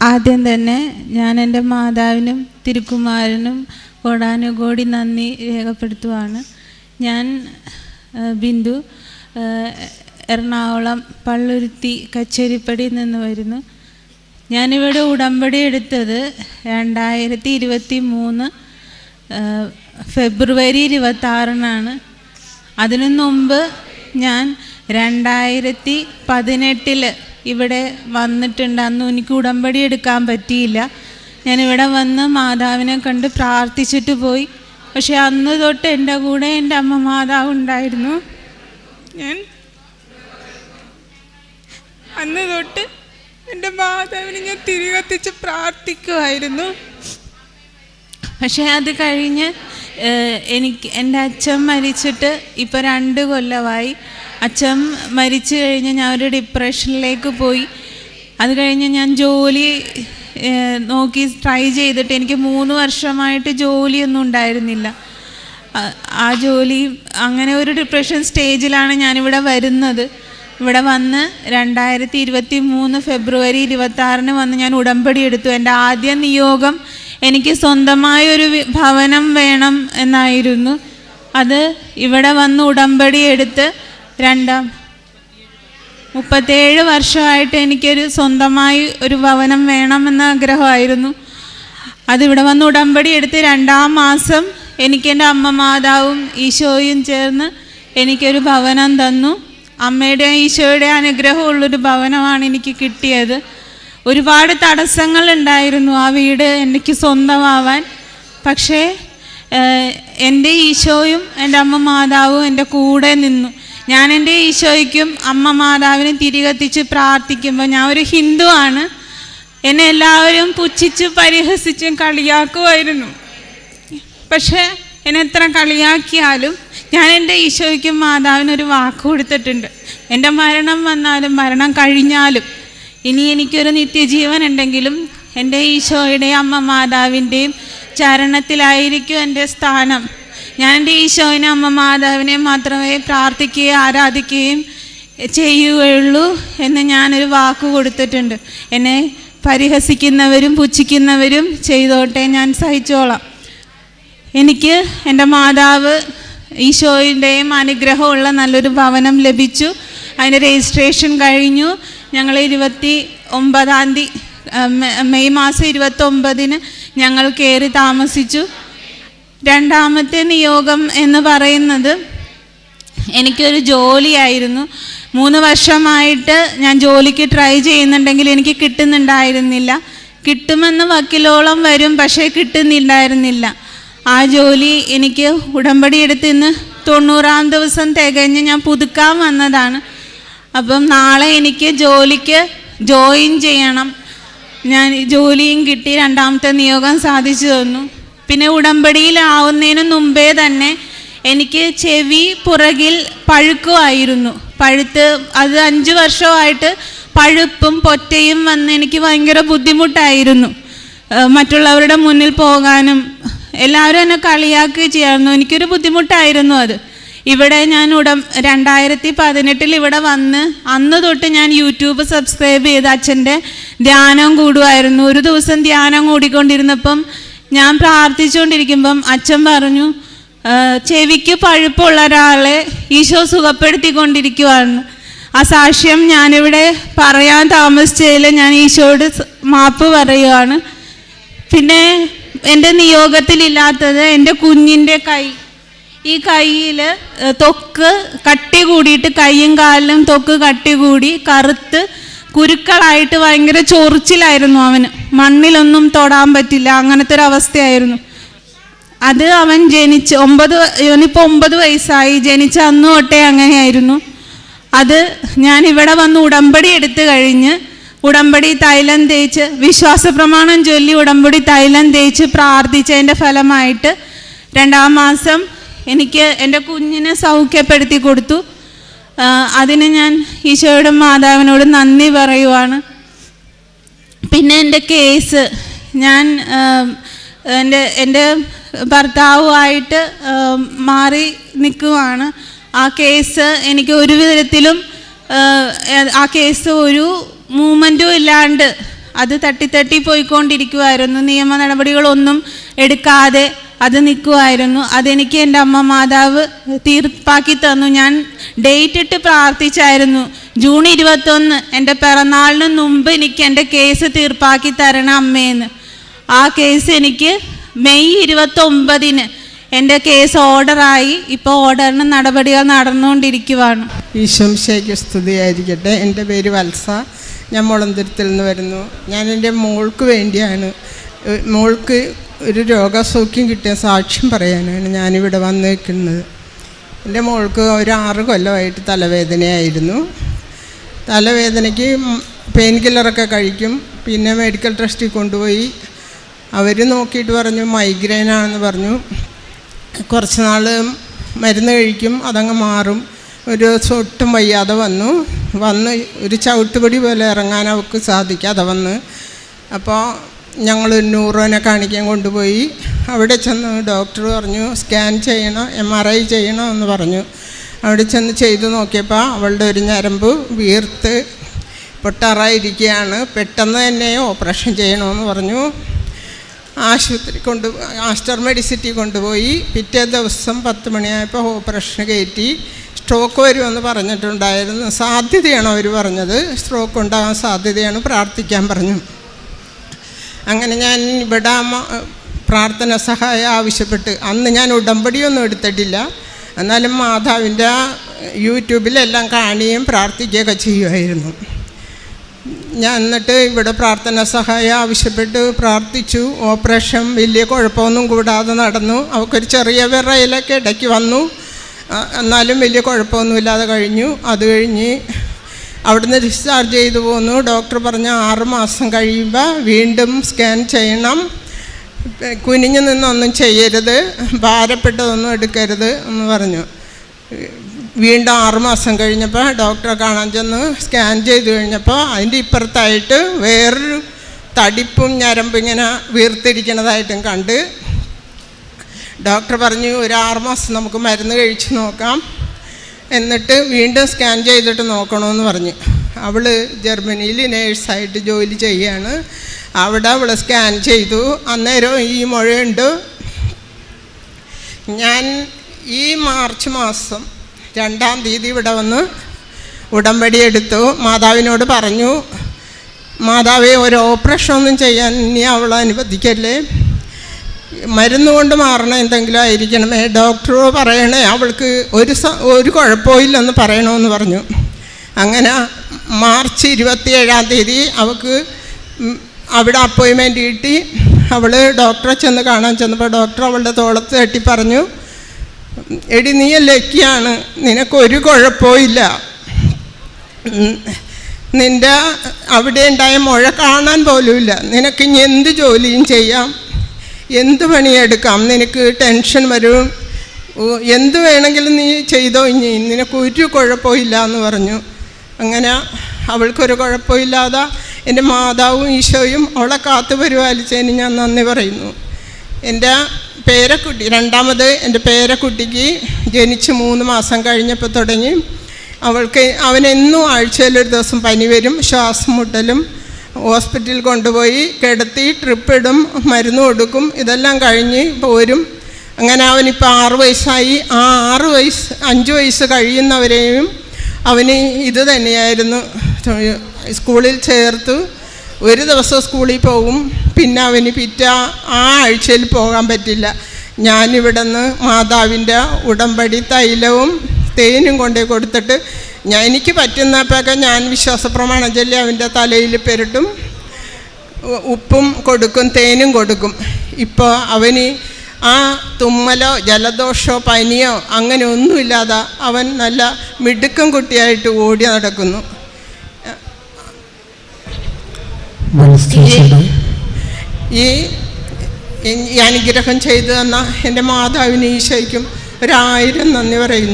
ആദ്യം തന്നെ ഞാൻ എൻ്റെ മാതാവിനും തിരുക്കുമാരനും കോടാനുകോടി നന്ദി രേഖപ്പെടുത്തുവാണ്. ഞാൻ ബിന്ദു, എറണാകുളം പള്ളുരുത്തി കച്ചേരിപ്പടിയിൽ നിന്ന് വരുന്നു. ഞാനിവിടെ ഉടമ്പടി എടുത്തത് 2023 ഫെബ്രുവരി 26 അതിനു മുമ്പ് ഞാൻ 2018 ഇവിടെ വന്നിട്ടുണ്ട്. അന്ന് എനിക്ക് ഉടമ്പടി എടുക്കാൻ പറ്റിയില്ല. ഞാനിവിടെ വന്ന് മാതാവിനെ കണ്ട് പ്രാർത്ഥിച്ചിട്ട് പോയി. പക്ഷെ അന്ന് തൊട്ട് എൻ്റെ കൂടെ എൻ്റെ അമ്മ മാതാവ് ഉണ്ടായിരുന്നു. ഞാൻ അന്ന് തൊട്ട് എൻ്റെ മാതാവിനെ ഞാൻ തിരികത്തിച്ച് പ്രാർത്ഥിക്കുമായിരുന്നു. പക്ഷേ അത് കഴിഞ്ഞ് എൻ്റെ അച്ഛൻ മരിച്ചിട്ട് ഇപ്പോൾ 2 കൊല്ലമായി. അച്ഛൻ മരിച്ചു കഴിഞ്ഞ് ഞാൻ ഒരു ഡിപ്രഷനിലേക്ക് പോയി. അത് കഴിഞ്ഞ് ഞാൻ ജോലി നോക്കി ട്രൈ ചെയ്തിട്ട് എനിക്ക് 3 വർഷമായിട്ട് ജോലിയൊന്നും ഉണ്ടായിരുന്നില്ല. ആ ജോലി അങ്ങനെ ഒരു ഡിപ്രഷൻ സ്റ്റേജിലാണ് ഞാനിവിടെ വരുന്നത്. ഇവിടെ വന്ന് 2023 ഫെബ്രുവരി 26 വന്ന് ഞാൻ ഉടമ്പടി എടുത്തു. എൻ്റെ ആദ്യ നിയോഗം എനിക്ക് സ്വന്തമായൊരു ഭവനം വേണം എന്നായിരുന്നു. അത് ഇവിടെ വന്ന് ഉടമ്പടി എടുത്ത് 37 വർഷമായിട്ട് എനിക്കൊരു സ്വന്തമായി ഒരു ഭവനം വേണമെന്ന ആഗ്രഹമായിരുന്നു. അതിവിടെ വന്ന് ഉടമ്പടി എടുത്ത് 2-ാം മാസം എനിക്ക് എൻ്റെ അമ്മ മാതാവും ഈശോയും ചേർന്ന് എനിക്കൊരു ഭവനം തന്നു. അമ്മയുടെ ഈശോയുടെ അനുഗ്രഹമുള്ളൊരു ഭവനമാണ് എനിക്ക് കിട്ടിയത്. ഒരുപാട് തടസ്സങ്ങളുണ്ടായിരുന്നു ആ വീട് എനിക്ക് സ്വന്തമാവാൻ. പക്ഷേ എൻ്റെ ഈശോയും എൻ്റെ അമ്മ മാതാവും എൻ്റെ കൂടെ നിന്നു. ഞാൻ എൻ്റെ ഈശോയ്ക്കും അമ്മ മാതാവിനും തിരികത്തിച്ച് പ്രാർത്ഥിക്കുമ്പോൾ, ഞാൻ ഒരു ഹിന്ദുവാണ്, എന്നെ എല്ലാവരും പുച്ഛിച്ച് പരിഹസിച്ചും കളിയാക്കുമായിരുന്നു. പക്ഷേ എന്നെ എത്ര കളിയാക്കിയാലും ഞാൻ എൻ്റെ ഈശോയ്ക്കും മാതാവിനൊരു വാക്ക് കൊടുത്തിട്ടുണ്ട്. എൻ്റെ മരണം വന്നാലും മരണം കഴിഞ്ഞാലും ഇനി എനിക്കൊരു നിത്യജീവൻ ഉണ്ടെങ്കിലും എൻ്റെ ഈശോയുടെയും അമ്മ മാതാവിൻ്റെയും ചരണത്തിലായിരിക്കും എൻ്റെ സ്ഥാനം. ഞാൻ എൻ്റെ ഈശോയിനെ അമ്മ മാതാവിനെ മാത്രമേ പ്രാർത്ഥിക്കുകയും ആരാധിക്കുകയും ചെയ്യുകയുള്ളൂ എന്ന് ഞാനൊരു വാക്ക് കൊടുത്തിട്ടുണ്ട്. എന്നെ പരിഹസിക്കുന്നവരും പുച്ഛിക്കുന്നവരും ചെയ്തോട്ടെ, ഞാൻ സഹിച്ചോളാം. എനിക്ക് എൻ്റെ മാതാവ് ഈശോയുടെയും അനുഗ്രഹമുള്ള നല്ലൊരു ഭവനം ലഭിച്ചു. അതിൻ്റെ രജിസ്ട്രേഷൻ കഴിഞ്ഞു. ഞങ്ങൾ 29-ാം തീയതി മെയ് മാസം 29 ഞങ്ങൾ കയറി താമസിച്ചു. 2ാമത്തെ നിയോഗം എന്ന് പറയുന്നത് എനിക്കൊരു ജോലിയായിരുന്നു. 3 വർഷമായിട്ട് ഞാൻ ജോലിക്ക് ട്രൈ ചെയ്യുന്നുണ്ടെങ്കിൽ എനിക്ക് കിട്ടുന്നുണ്ടായിരുന്നില്ല. കിട്ടുമെന്ന് വക്കീലോളം വരും, പക്ഷേ കിട്ടുന്നുണ്ടായിരുന്നില്ല. ആ ജോലി എനിക്ക് ഉടമ്പടി എടുത്ത് ഇന്ന് 90-ാം ദിവസം തികഞ്ഞ് ഞാൻ പുതുക്കാൻ വന്നതാണ്. അപ്പം നാളെ എനിക്ക് ജോലിക്ക് ജോയിൻ ചെയ്യണം. ഞാൻ ജോലിയും കിട്ടി. 2ാമത്തെ നിയോഗം സാധിച്ചു തന്നു. പിന്നെ ഉടമ്പടിയിലാവുന്നതിന് മുമ്പേ തന്നെ എനിക്ക് ചെവി പുറകിൽ പഴുക്കുമായിരുന്നു. പഴുത്ത് അത് 5 വർഷമായിട്ട് പഴുപ്പും പൊറ്റയും വന്ന് എനിക്ക് ഭയങ്കര ബുദ്ധിമുട്ടായിരുന്നു. മറ്റുള്ളവരുടെ മുന്നിൽ പോകാനും എല്ലാവരും എന്നെ കളിയാക്കുകയും ചെയ്യായിരുന്നു. എനിക്കൊരു ബുദ്ധിമുട്ടായിരുന്നു അത്. ഇവിടെ ഞാൻ 2018 ഇവിടെ വന്ന് അന്ന് തൊട്ട് ഞാൻ യൂട്യൂബ് സബ്സ്ക്രൈബ് ചെയ്ത് അച്ഛൻ്റെ ധ്യാനം കൂടുമായിരുന്നു. ഒരു ദിവസം ധ്യാനം കൂടിക്കൊണ്ടിരുന്നപ്പം ഞാൻ പ്രാർത്ഥിച്ചുകൊണ്ടിരിക്കുമ്പം അച്ഛൻ പറഞ്ഞു, ചെവിക്ക് പഴുപ്പുള്ള ഒരാളെ ഈശോ സുഖപ്പെടുത്തിക്കൊണ്ടിരിക്കുവാണ്. ആ സാക്ഷ്യം ഞാനിവിടെ പറയാൻ താമസിച്ചതിൽ ഞാൻ ഈശോയോട് മാപ്പ് പറയുകയാണ്. പിന്നെ എൻ്റെ നിയോഗത്തിലില്ലാത്തത് എൻ്റെ കുഞ്ഞിൻ്റെ കൈ. ഈ കൈയിൽ ത്വക്ക് കട്ടി കൂടിയിട്ട് കൈയും കാലിലും ത്വക്ക് കട്ടി കൂടി കറുത്ത് കുരുക്കളായിട്ട് ഭയങ്കര ചൊറിച്ചിലായിരുന്നു. അവന് മണ്ണിലൊന്നും തൊടാൻ പറ്റില്ല, അങ്ങനത്തെ ഒരു അവസ്ഥയായിരുന്നു. അത് അവൻ ഇവനിപ്പോൾ 9 വയസ്സായി. ജനിച്ച അന്ന് തൊട്ടേ അങ്ങനെയായിരുന്നു. അത് ഞാൻ ഇവിടെ വന്ന് ഉടമ്പടി എടുത്തു കഴിഞ്ഞ് ഉടമ്പടി തൈലം തേച്ച് വിശ്വാസ പ്രമാണം ചൊല്ലി ഉടമ്പടി തൈലം തേച്ച് പ്രാർത്ഥിച്ചതിൻ്റെ ഫലമായിട്ട് 2ാം മാസം എനിക്ക് എൻ്റെ കുഞ്ഞിനെ സൗഖ്യപ്പെടുത്തി കൊടുത്തു. അതിന് ഞാൻ ഈശോയുടെ മാതാവിനോട് നന്ദി പറയുവാണ്. പിന്നെ എൻ്റെ കേസ്, ഞാൻ എൻ്റെ ഭർത്താവുമായിട്ട് മാറി നിൽക്കുവാണ്. ആ കേസ് എനിക്ക് ഒരു വിധത്തിലും ആ കേസ് ഒരു മൂവ്മെൻറ്റും ഇല്ലാണ്ട് അത് തട്ടി പോയിക്കൊണ്ടിരിക്കുമായിരുന്നു. നിയമ നടപടികളൊന്നും എടുക്കാതെ അത് നിൽക്കുമായിരുന്നു. അതെനിക്ക് എൻ്റെ അമ്മ മാതാവ് തീർപ്പാക്കി തന്നു. ഞാൻ ഡേറ്റ് ഇട്ട് പ്രാർത്ഥിച്ചായിരുന്നു, ജൂൺ 21 എൻ്റെ പിറന്നാളിന് മുമ്പ് എനിക്ക് എൻ്റെ കേസ് തീർപ്പാക്കി തരണം അമ്മേന്ന്. ആ കേസ് എനിക്ക് മെയ് 29 എൻ്റെ കേസ് ഓർഡറായി. ഇപ്പോൾ ഓർഡറിന് നടപടികൾ നടന്നുകൊണ്ടിരിക്കുവാണ്. ഈശോമിശിഹായ്ക്ക് സ്തുതിയായിരിക്കട്ടെ. എൻ്റെ പേര് വത്സ, ഞാൻ മുളന്തുരുത്തിൽ നിന്ന് വരുന്നു. ഞാൻ എൻ്റെ മോൾക്ക് വേണ്ടിയാണ്, മോൾക്ക് ഒരു രോഗസൗഖ്യം കിട്ടിയ സാക്ഷ്യം പറയാനാണ് ഞാനിവിടെ വന്നേക്കുന്നത്. എൻ്റെ മോൾക്ക് ഒരു 6 കൊല്ലമായിട്ട് തലവേദനയായിരുന്നു. തലവേദനയ്ക്ക് പെയിൻ കില്ലറൊക്കെ കഴിക്കും. പിന്നെ മെഡിക്കൽ ട്രസ്റ്റിൽ കൊണ്ടുപോയി അവർ നോക്കിയിട്ട് പറഞ്ഞു മൈഗ്രെയിനാണെന്ന് പറഞ്ഞു. കുറച്ച് നാൾ മരുന്ന് കഴിക്കും, അതങ്ങ് മാറും. ഒരു ദിവസം ഒട്ടും വയ്യാതെ വന്ന് ഒരു ചവിട്ടുപടി പോലെ ഇറങ്ങാൻ അവൾക്ക് സാധിക്കാതെ വന്ന്. അപ്പോൾ ഞങ്ങൾ ന്യൂറോനെ കാണിക്കാൻ കൊണ്ടുപോയി. അവിടെ ചെന്ന് ഡോക്ടർ പറഞ്ഞു സ്കാൻ ചെയ്യണം, MRI ചെയ്യണം എന്ന് പറഞ്ഞു. അവിടെ ചെന്ന് ചെയ്തു നോക്കിയപ്പോൾ അവളുടെ ഒരു ഞരമ്പ് വീർത്ത് പൊട്ടാറായിരിക്കുകയാണ്. പെട്ടെന്ന് തന്നെ ഓപ്പറേഷൻ ചെയ്യണമെന്ന് പറഞ്ഞു. ആശുപത്രി ആസ്റ്റർ മെഡിസിറ്റി കൊണ്ടുപോയി. പിറ്റേ ദിവസം 10 മണിയായപ്പോൾ ഓപ്പറേഷൻ കയറ്റി. സ്ട്രോക്ക് വരുമെന്ന് പറഞ്ഞിട്ടുണ്ടായിരുന്നു. സാധ്യതയാണ് അവർ പറഞ്ഞത്, സ്ട്രോക്ക് ഉണ്ടാകാൻ സാധ്യതയാണ്, പ്രാർത്ഥിക്കാൻ പറഞ്ഞു. അങ്ങനെ ഞാൻ ഇവിടെ പ്രാർത്ഥന സഹായം ആവശ്യപ്പെട്ട്, അന്ന് ഞാൻ ഉടമ്പടിയൊന്നും എടുത്തിട്ടില്ല, എന്നാലും മാതാവിൻ്റെ യൂട്യൂബിലെല്ലാം കാണുകയും പ്രാർത്ഥിക്കുകയൊക്കെ ചെയ്യുമായിരുന്നു. ഞാൻ എന്നിട്ട് ഇവിടെ പ്രാർത്ഥന സഹായം ആവശ്യപ്പെട്ട് പ്രാർത്ഥിച്ചു. ഓപ്പറേഷൻ വലിയ കുഴപ്പമൊന്നും കൂടാതെ നടന്നു. അവൾക്കൊരു ചെറിയ വിറയലൊക്കെ ഇടയ്ക്ക് വന്നു, എന്നാലും വലിയ കുഴപ്പമൊന്നുമില്ലാതെ കഴിഞ്ഞു. അത് കഴിഞ്ഞ് അവിടുന്ന് ഡിസ്ചാർജ് ചെയ്തു പോന്നു. ഡോക്ടർ പറഞ്ഞ 6 മാസം കഴിയുമ്പോൾ വീണ്ടും സ്കാൻ ചെയ്യണം, കുനിഞ്ഞു നിന്നൊന്നും ചെയ്യരുത്, ഭാരപ്പെട്ടതൊന്നും എടുക്കരുത് എന്ന് പറഞ്ഞു. വീണ്ടും 6 മാസം കഴിഞ്ഞപ്പോൾ ഡോക്ടറെ കാണാൻ ചെന്ന് സ്കാൻ ചെയ്ത് കഴിഞ്ഞപ്പോൾ അതിൻ്റെ ഇപ്പുറത്തായിട്ട് വേറൊരു തടിപ്പും ഞരമ്പും ഇങ്ങനെ വീർത്തിരിക്കുന്നതായിട്ടും കണ്ട് ഡോക്ടർ പറഞ്ഞു ഒരു 6 മാസം നമുക്ക് മരുന്ന് കഴിച്ച് നോക്കാം, എന്നിട്ട് വീണ്ടും സ്കാൻ ചെയ്തിട്ട് നോക്കണമെന്ന് പറഞ്ഞു. അവൾ ജർമ്മനിയിൽ നേഴ്സായിട്ട് ജോലി ചെയ്യുകയാണ്. അവിടെ അവൾ സ്കാൻ ചെയ്തു. അന്നേരം ഈ മുഴയുണ്ട്. ഞാൻ ഈ മാർച്ച് മാസം 2-ാം തീയതി ഇവിടെ വന്ന് ഉടമ്പടി എടുത്തു. മാതാവിനോട് പറഞ്ഞു, മാതാവേ ഒരു ഓപ്പറേഷൻ ഒന്നും ചെയ്യാൻ ഇനി അവളെ അനുവദിക്കല്ലേ, മരുന്ന് കൊണ്ട് മാറണം എന്തെങ്കിലും ആയിരിക്കണമേ, ഡോക്ടർ പറയണേ അവൾക്ക് ഒരു കുഴപ്പമില്ലെന്ന് പറയണമെന്ന് പറഞ്ഞു. അങ്ങനെ മാർച്ച് 27-ാം തീയതി അവൾക്ക് അവിടെ അപ്പോയിൻമെൻറ്റ് കിട്ടി. അവൾ ഡോക്ടറെ ചെന്ന് കാണാൻ ചെന്നപ്പോൾ ഡോക്ടർ അവളുടെ തോളത്ത് തട്ടി പറഞ്ഞു, എടി നീ ലക്കിയാണ്, നിനക്കൊരു കുഴപ്പമില്ല, നിൻ്റെ അവിടെ ഉണ്ടായ മുഴ കാണാൻ പോലുമില്ല, നിനക്ക് ഇനി എന്ത് ജോലിയും ചെയ്യാം, എന്ത് പണിയെടുക്കാം, നിനക്ക് ടെൻഷൻ വരും, എന്ത് വേണമെങ്കിലും നീ ചെയ്തോ, ഇനി നിനക്കൊരു കുഴപ്പമില്ല എന്ന് പറഞ്ഞു. അങ്ങനെ അവൾക്കൊരു കുഴപ്പമില്ലാതെ എൻ്റെ മാതാവും ഈശോയും അവളെ കാത്തു പരിപാലിച്ചതിന് ഞാൻ നന്ദി പറയുന്നു. എൻ്റെ പേരക്കുട്ടി, രണ്ടാമത് എൻ്റെ പേരക്കുട്ടിക്ക് ജനിച്ച് 3 മാസം കഴിഞ്ഞപ്പോൾ തുടങ്ങി അവനെന്നും ആഴ്ചയിലൊരു ദിവസം പനി വരും, ശ്വാസം മുട്ടലും. ഹോസ്പിറ്റലിൽ കൊണ്ടുപോയി കിടത്തി ട്രിപ്പിടും, മരുന്ന് കൊടുക്കും, ഇതെല്ലാം കഴിഞ്ഞ് പോരും. അങ്ങനെ അവനിപ്പോൾ 6 വയസ്സായി. ആ 5 വയസ്സ് കഴിയുന്നവരെയും അവന് ഇത് തന്നെയായിരുന്നു. സ്കൂളിൽ ചേർത്തു, ഒരു ദിവസം സ്കൂളിൽ പോകും, പിന്നെ അവന് ആ ആഴ്ചയിൽ പോകാൻ പറ്റില്ല. ഞാനിവിടെ നിന്ന് മാതാവിൻ്റെ ഉടമ്പടി തൈലവും തേനും കൊണ്ടേ കൊടുത്തിട്ട് എനിക്ക് പറ്റുന്നപ്പോഴൊക്കെ ഞാൻ വിശ്വാസപ്രമാണം ചൊല്ലി അവൻ്റെ തലയിൽ പെരട്ടും, ഉപ്പും കൊടുക്കും, തേനും കൊടുക്കും. ഇപ്പോൾ അവന് ആ തുമ്മലോ ജലദോഷമോ പനിയോ അങ്ങനെ ഒന്നുമില്ലാതെ അവൻ നല്ല മിടുക്കം കുട്ടിയായിട്ട് ഓടി നടക്കുന്നു. ഈ അനുഗ്രഹം ചെയ്തു തന്ന എൻ്റെ മാതാവിന് ഈശോയ്ക്കും 1000 നന്ദി പറയുന്നു.